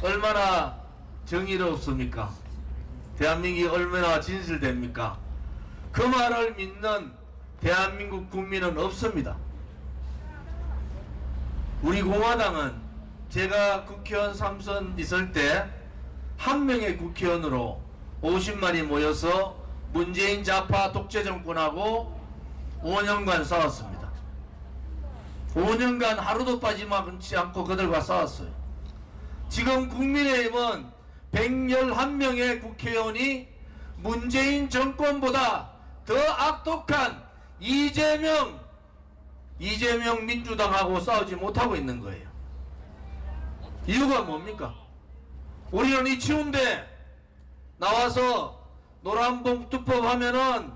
얼마나 정의롭습니까? 대한민국이 얼마나 진실됩니까? 그 말을 믿는 대한민국 국민은 없습니다. 우리 공화당은 제가 국회의원 3선 있을 때 한 명의 국회의원으로 50만이 모여서 문재인 좌파 독재 정권하고 5년간 싸웠습니다. 5년간 하루도 빠지지 않고 그들과 싸웠어요. 지금 국민의힘은 111명의 국회의원이 문재인 정권보다 더 악독한 이재명 민주당하고 싸우지 못하고 있는 거예요. 이유가 뭡니까? 우리는 이 추운데 나와서 노란봉투법 하면은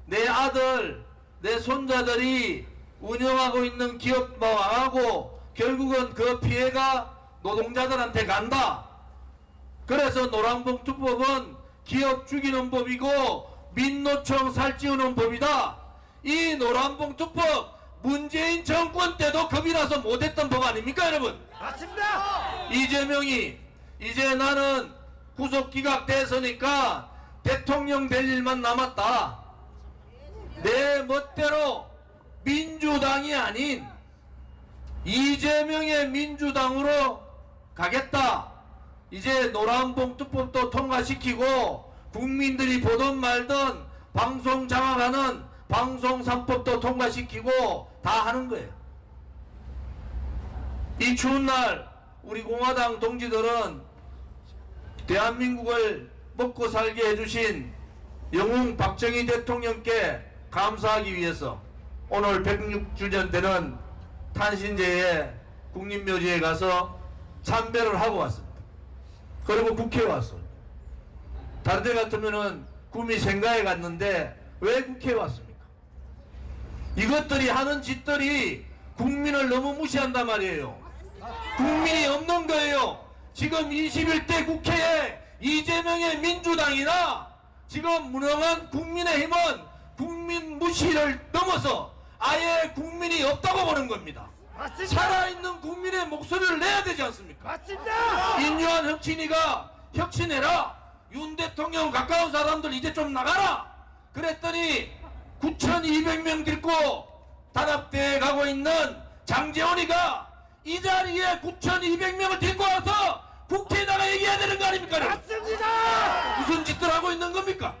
내 아들, 내 손자들이 운영하고 있는 기업 망하고 결국은 그 피해가 노동자들한테 간다. 그래서 노란봉투법은 기업 죽이는 법이고 민노총 살찌우는 법이다. 이 노란봉투법 문재인 정권 때도 겁이 나서 못했던 법 아닙니까 여러분? 맞습니다. 이재명이 이제 나는 구속기각 됐으니까 대통령 될 일만 남았다. 내 멋대로 민주당이 아닌 이재명의 민주당으로 가겠다. 이제 노란봉투법도 통과시키고 국민들이 보든 말든 방송 장악하는 방송 3법도 통과시키고 다 하는 거예요. 이 추운 날 우리 공화당 동지들은 대한민국을 먹고 살게 해주신 영웅 박정희 대통령께 감사하기 위해서 오늘 106주년 되는 탄신제의 국립묘지에 가서 참배를 하고 왔습니다. 그리고 국회에 왔어요. 다른 데 같으면은 구미 생가에 갔는데 왜 국회에 왔습니까? 이것들이 하는 짓들이 국민을 너무 무시한단 말이에요. 국민이 없는 거예요. 지금 21대 국회에 이재명의 민주당이나 지금 무능한 국민의힘은 국민 무시를 넘어서 아예 국민이 없다고 보는 겁니다. 맞습니다. 살아있는 국민의 목소리를 내야 되지 않습니까? 맞습니다. 인류한 혁신이가 혁신해라. 윤 대통령 가까운 사람들 이제 좀 나가라. 그랬더니 9,200명 데리고 단합대에 가고 있는 장제원이가 이 자리에 9,200명을 데리고 와서 국회에다가 얘기해야 되는 거 아닙니까? 맞습니다. 무슨 짓들 하고 있는 겁니까?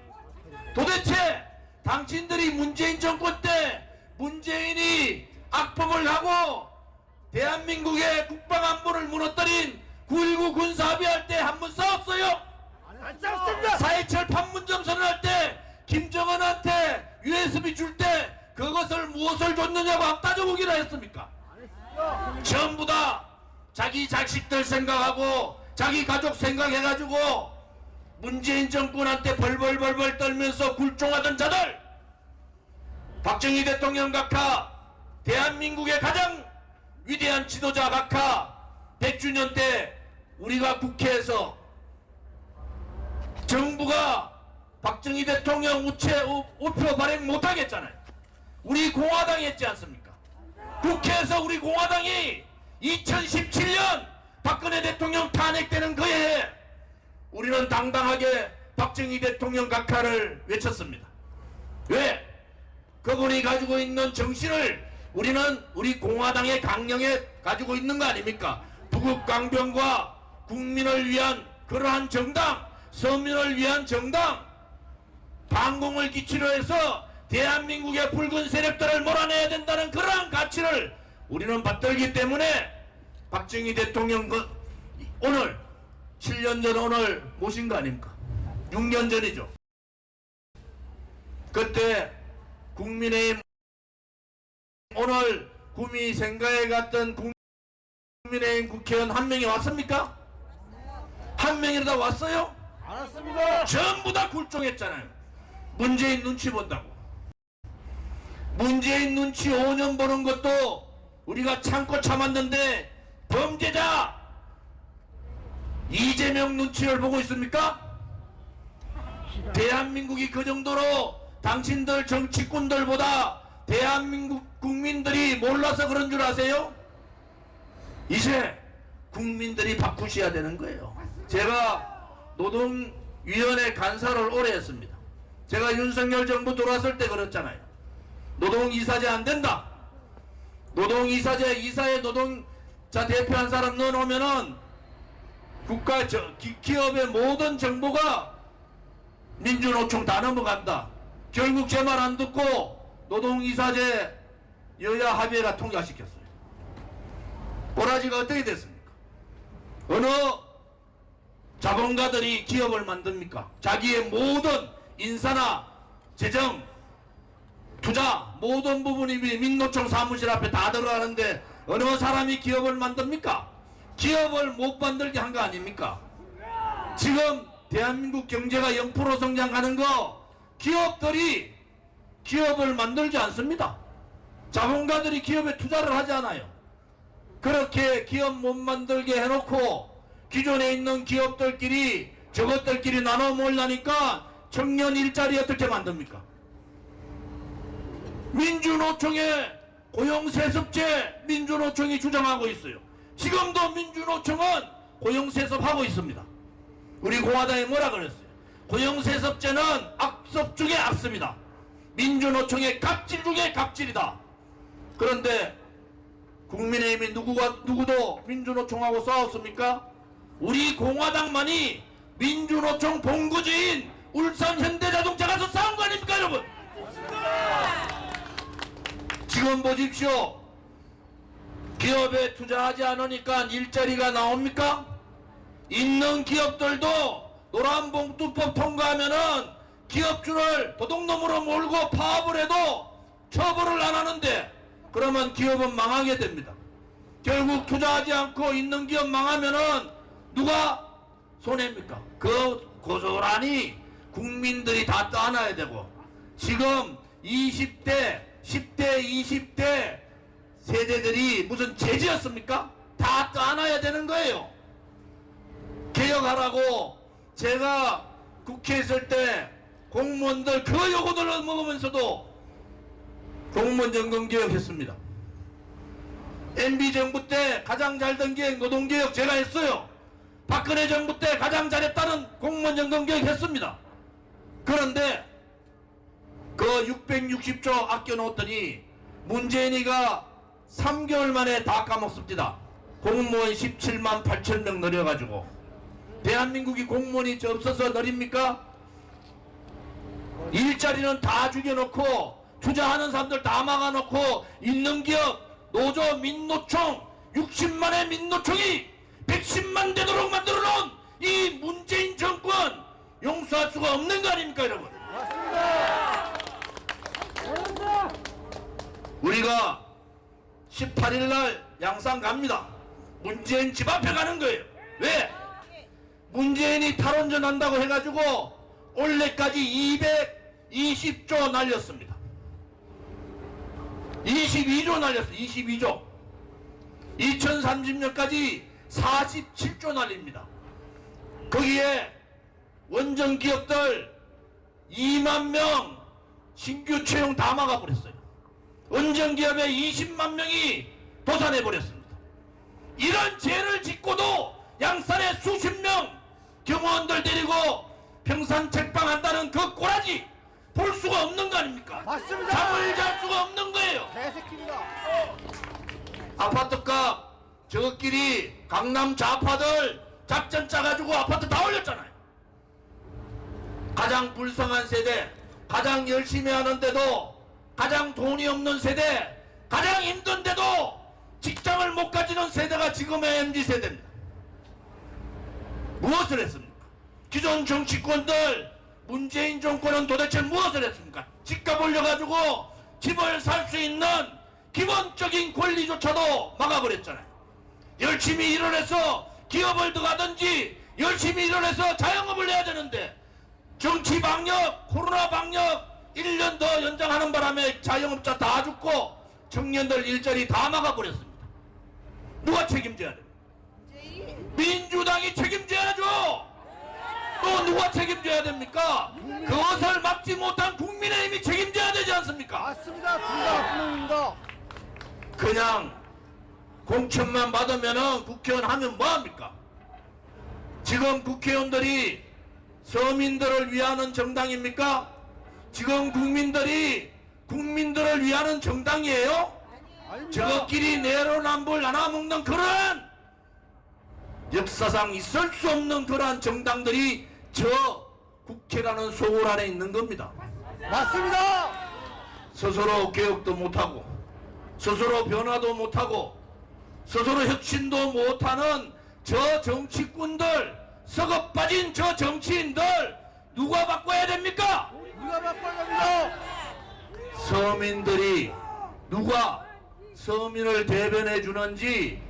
도대체 당신들이 문재인 정권 때 문재인이 악법을 하고 대한민국의 국방안보를 무너뜨린 9.19 군사합의할 때 한 번 싸웠어요? 안 싸웠습니다. 4.27 판문점 선언할 때 김정은한테 USB 줄 때 그것을 무엇을 줬느냐고 안 따져보기나 했습니까? 전부 다 자기 자식들 생각하고 자기 가족 생각해가지고 문재인 정권한테 벌벌벌벌 떨면서 굴종하던 자들, 박정희 대통령 각하, 대한민국의 가장 위대한 지도자 각하 100주년 때 우리가 국회에서 정부가 박정희 대통령 우표 발행 못하겠잖아요. 우리 공화당이 했지 않습니까? 국회에서 우리 공화당이 2017년 박근혜 대통령 탄핵되는 그 해에 우리는 당당하게 박정희 대통령 각하를 외쳤습니다. 왜? 그분이 가지고 있는 정신을 우리는 우리 공화당의 강령에 가지고 있는 거 아닙니까? 부국강병과 국민을 위한 그러한 정당, 서민을 위한 정당, 반공을 기치로 해서 대한민국의 붉은 세력들을 몰아내야 된다는 그러한 가치를 우리는 받들기 때문에 박정희 대통령 오늘 7년 전 오늘 모신 거 아닙니까? 6년 전이죠. 그때 국민의힘 오늘 구미 생가에 갔던 국민의힘 국회의원 한 명이 왔습니까? 한 명이라도 왔어요? 안 왔습니다. 전부 다 굴종했잖아요. 문재인 눈치 본다고. 문재인 눈치 5년 보는 것도 우리가 참고 참았는데 범죄자 이재명 눈치를 보고 있습니까? 대한민국이 그 정도로 당신들 정치꾼들보다 대한민국 국민들이 몰라서 그런 줄 아세요? 이제 국민들이 바꾸셔야 되는 거예요. 제가 노동위원회 간사를 오래 했습니다. 제가 윤석열 정부 들어왔을 때 그랬잖아요. 노동이사제 안 된다. 노동이사제 이사회 노동자 대표한 사람 넣어놓으면은 기업의 모든 정보가 민주노총 다 넘어간다. 결국 제 말 안 듣고 노동이사제 여야 합의회가 통과시켰어요. 꼬라지가 어떻게 됐습니까? 어느 자본가들이 기업을 만듭니까? 자기의 모든 인사나 재정, 투자 모든 부분이 민노총 사무실 앞에 다 들어가는데 어느 사람이 기업을 만듭니까? 기업을 못 만들게 한 거 아닙니까? 지금 대한민국 경제가 0% 성장하는 거 기업들이 기업을 만들지 않습니다. 자본가들이 기업에 투자를 하지 않아요. 그렇게 기업 못 만들게 해놓고 기존에 있는 기업들끼리 저것들끼리 나눠 먹으려니까 청년 일자리 어떻게 만듭니까? 민주노총의 고용세습제 민주노총이 주장하고 있어요. 지금도 민주노총은 고용세습하고 있습니다. 우리 공화당이 뭐라 그랬어요? 고용세습제는 악습 중에 악습이다. 민주노총의 갑질 중에 갑질이다. 그런데 국민의힘이 누구도 민주노총하고 싸웠습니까? 우리 공화당만이 민주노총 본구지인 울산 현대자동차 가서 싸운 거 아닙니까, 여러분? 지금 보십시오. 기업에 투자하지 않으니까 일자리가 나옵니까? 있는 기업들도 노란봉투법 통과하면은 기업주를 도둑놈으로 몰고 파업을 해도 처벌을 안 하는데 그러면 기업은 망하게 됩니다. 결국 투자하지 않고 있는 기업 망하면은 누가 손해입니까? 그 고스란히 국민들이 다 떠안아야 되고 지금 20대, 10대, 20대 세대들이 무슨 죄지었습니까? 다 떠안아야 되는 거예요. 개혁하라고 제가 국회에 있을 때 공무원들 그 요구들을 먹으면서도 공무원 연금 개혁했습니다. MB 정부 때 가장 잘 된 개혁 노동개혁 제가 했어요. 박근혜 정부 때 가장 잘했다는 공무원 연금 개혁했습니다. 그런데 그 660조 아껴놓았더니 문재인이가 3개월 만에 다 까먹습니다. 공무원 17만 8천 명 늘려가지고 대한민국이 공무원이 없어서 느립니까? 일자리는 다 죽여놓고 투자하는 사람들 다 막아놓고 있는 기업 노조 민노총 60만의 민노총이 110만 되도록 만들어놓은 이 문재인 정권 용서할 수가 없는 거 아닙니까, 여러분? 맞습니다. 우리가 18일날 양산 갑니다. 문재인 집 앞에 가는 거예요. 왜? 문재인이 탈원전 한다고 해가지고 올해까지 220조 날렸습니다. 22조 날렸어요. 22조. 2030년까지 47조 날립니다. 거기에 원전 기업들 2만 명 신규 채용 다 막아버렸어요. 원전 기업의 20만 명이 도산해버렸습니다. 이런 죄를 짓고도 양산에 수십 명 경호원들 데리고 평산 책방한다는 그 꼬라지 볼 수가 없는 거 아닙니까? 맞습니다. 잠을 잘 수가 없는 거예요. 개새끼입니다. 아파트값 저것끼리 강남 좌파들 작전 짜가지고 아파트 다 올렸잖아요. 가장 불쌍한 세대, 가장 열심히 하는데도 가장 돈이 없는 세대, 가장 힘든데도 직장을 못 가지는 세대가 지금의 MZ세대입니다. 무엇을 했습니까? 기존 정치권들 문재인 정권은 도대체 무엇을 했습니까? 집값 올려가지고 집을 살 수 있는 기본적인 권리조차도 막아버렸잖아요. 열심히 일을 해서 기업을 들어가든지 열심히 일을 해서 자영업을 해야 되는데 정치 방역, 코로나 방역 1년 더 연장하는 바람에 자영업자 다 죽고 청년들 일자리 다 막아버렸습니다. 누가 책임져야 됩니까? 민주당이 책임져야죠. 또 누가 책임져야 됩니까? 그것을 막지 못한 국민의힘이 책임져야 되지 않습니까? 맞습니다. 둘다 분명입니다. 그냥 공천만 받으면은 국회의원 하면 뭐합니까? 지금 국회의원들이 서민들을 위하는 정당입니까? 지금 국민들을 위하는 정당이에요? 아닙니다. 저것끼리 내로남불 나눠먹는 그런 역사상 있을 수 없는 그러한 정당들이 저 국회라는 소굴 안에 있는 겁니다. 맞습니다. 스스로 개혁도 못하고 스스로 변화도 못하고 스스로 혁신도 못하는 저 정치꾼들, 썩어 빠진 저 정치인들 누가 바꿔야 됩니까? 우리가 바꿔야 됩니다. 서민들이 누가 서민을 대변해 주는지,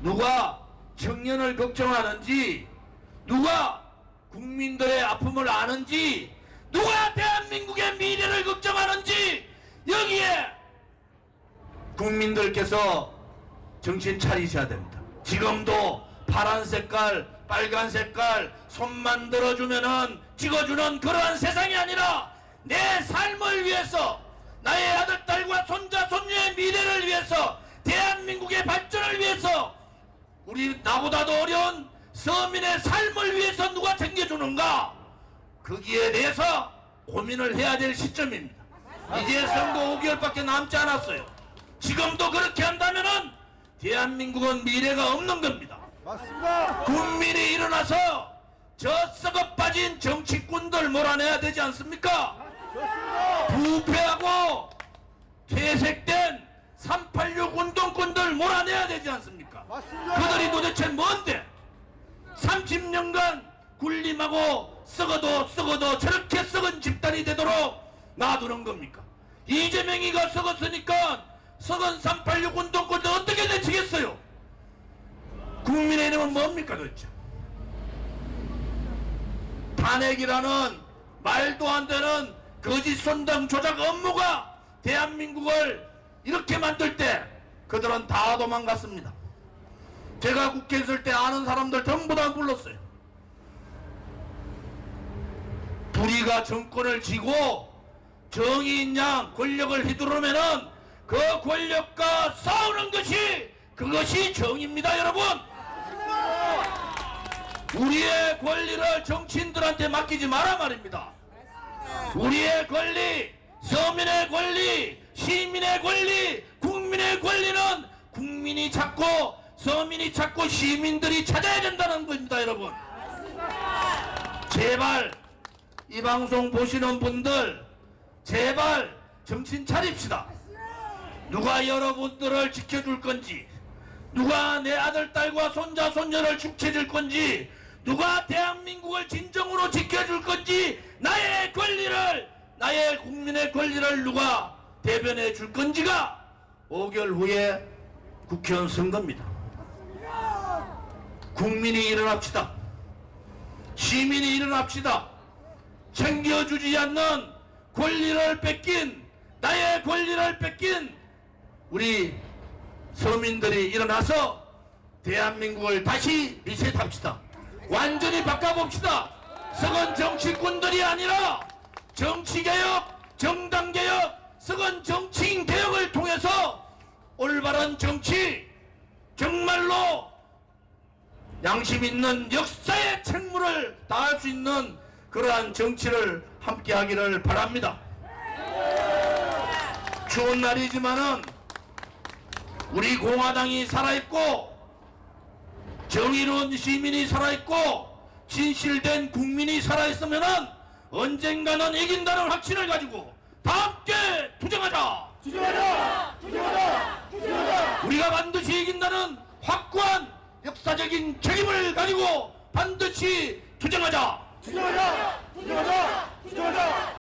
누가 청년을 걱정하는지, 누가 국민들의 아픔을 아는지, 누가 대한민국의 미래를 걱정하는지 여기에 국민들께서 정신 차리셔야 됩니다. 지금도 파란 색깔, 빨간 색깔 손만 들어주면은 찍어주는 그러한 세상이 아니라 내 삶을 위해서, 나의 아들, 딸과 손자, 손녀의 미래를 위해서, 대한민국의 발전을 위해서, 우리 나보다도 어려운 서민의 삶을 위해서 누가 챙겨주는가? 거기에 대해서 고민을 해야 될 시점입니다. 이제 선거 5개월밖에 남지 않았어요. 지금도 그렇게 한다면은 대한민국은 미래가 없는 겁니다. 맞습니다. 국민이 일어나서 저 썩어 빠진 정치꾼들 몰아내야 되지 않습니까? 좋습니다. 부패하고 퇴색된 386 운동꾼들 몰아내야 되지 않습니까? 맞습니다. 그들이 도대체 뭔데? 30년간 군림하고 썩어도 저렇게 썩은 집단이 되도록 놔두는 겁니까? 이재명이가 썩었으니까 썩은 386 운동꾼들 어떻게 되치겠어요? 국민의힘은 뭡니까 도대체? 탄핵이라는 말도 안 되는 거짓 선동 조작 업무가 대한민국을 이렇게 만들 때 그들은 다 도망갔습니다. 제가 국회에 있을 때 아는 사람들 전부 다 불렀어요. 불의가 정권을 쥐고 정의인 양 권력을 휘두르면은 그 권력과 싸우는 것이, 그것이 정의입니다, 여러분. 우리의 권리를 정치인들한테 맡기지 마라 말입니다. 우리의 권리, 서민의 권리, 시민의 권리, 국민의 권리는 국민이 찾고 서민이 찾고 시민들이 찾아야 된다는 겁니다, 여러분. 제발 이 방송 보시는 분들 제발 정신 차립시다. 누가 여러분들을 지켜줄 건지, 누가 내 아들, 딸과 손자, 손녀를 지켜줄 건지, 누가 대한민국을 진정으로 지켜줄 건지, 나의 권리를, 나의 국민의 권리를 누가 대변해 줄 건지가 5개월 후에 국회의원 선거입니다. 국민이 일어납시다. 시민이 일어납시다. 챙겨주지 않는 권리를 뺏긴, 나의 권리를 뺏긴 우리 서민들이 일어나서 대한민국을 다시 리셋합시다. 완전히 바꿔봅시다. 썩은 정치꾼들이 아니라 정치개혁, 정당개혁, 썩은 정치인 개혁을 통해서 올바른 정치, 정말로 양심 있는 역사의 책무를 다할 수 있는 그러한 정치를 함께 하기를 바랍니다. 추운 날이지만은 우리 공화당이 살아있고 정의로운 시민이 살아있고 진실된 국민이 살아있으면은 언젠가는 이긴다는 확신을 가지고 다 함께 투쟁하자. 투쟁하자. 투쟁하자. 투쟁하자. 우리가 반드시 이긴다는 확고한 역사적인 책임을 가지고 반드시 투쟁하자. 투쟁하자. 투쟁하자. 투쟁하자.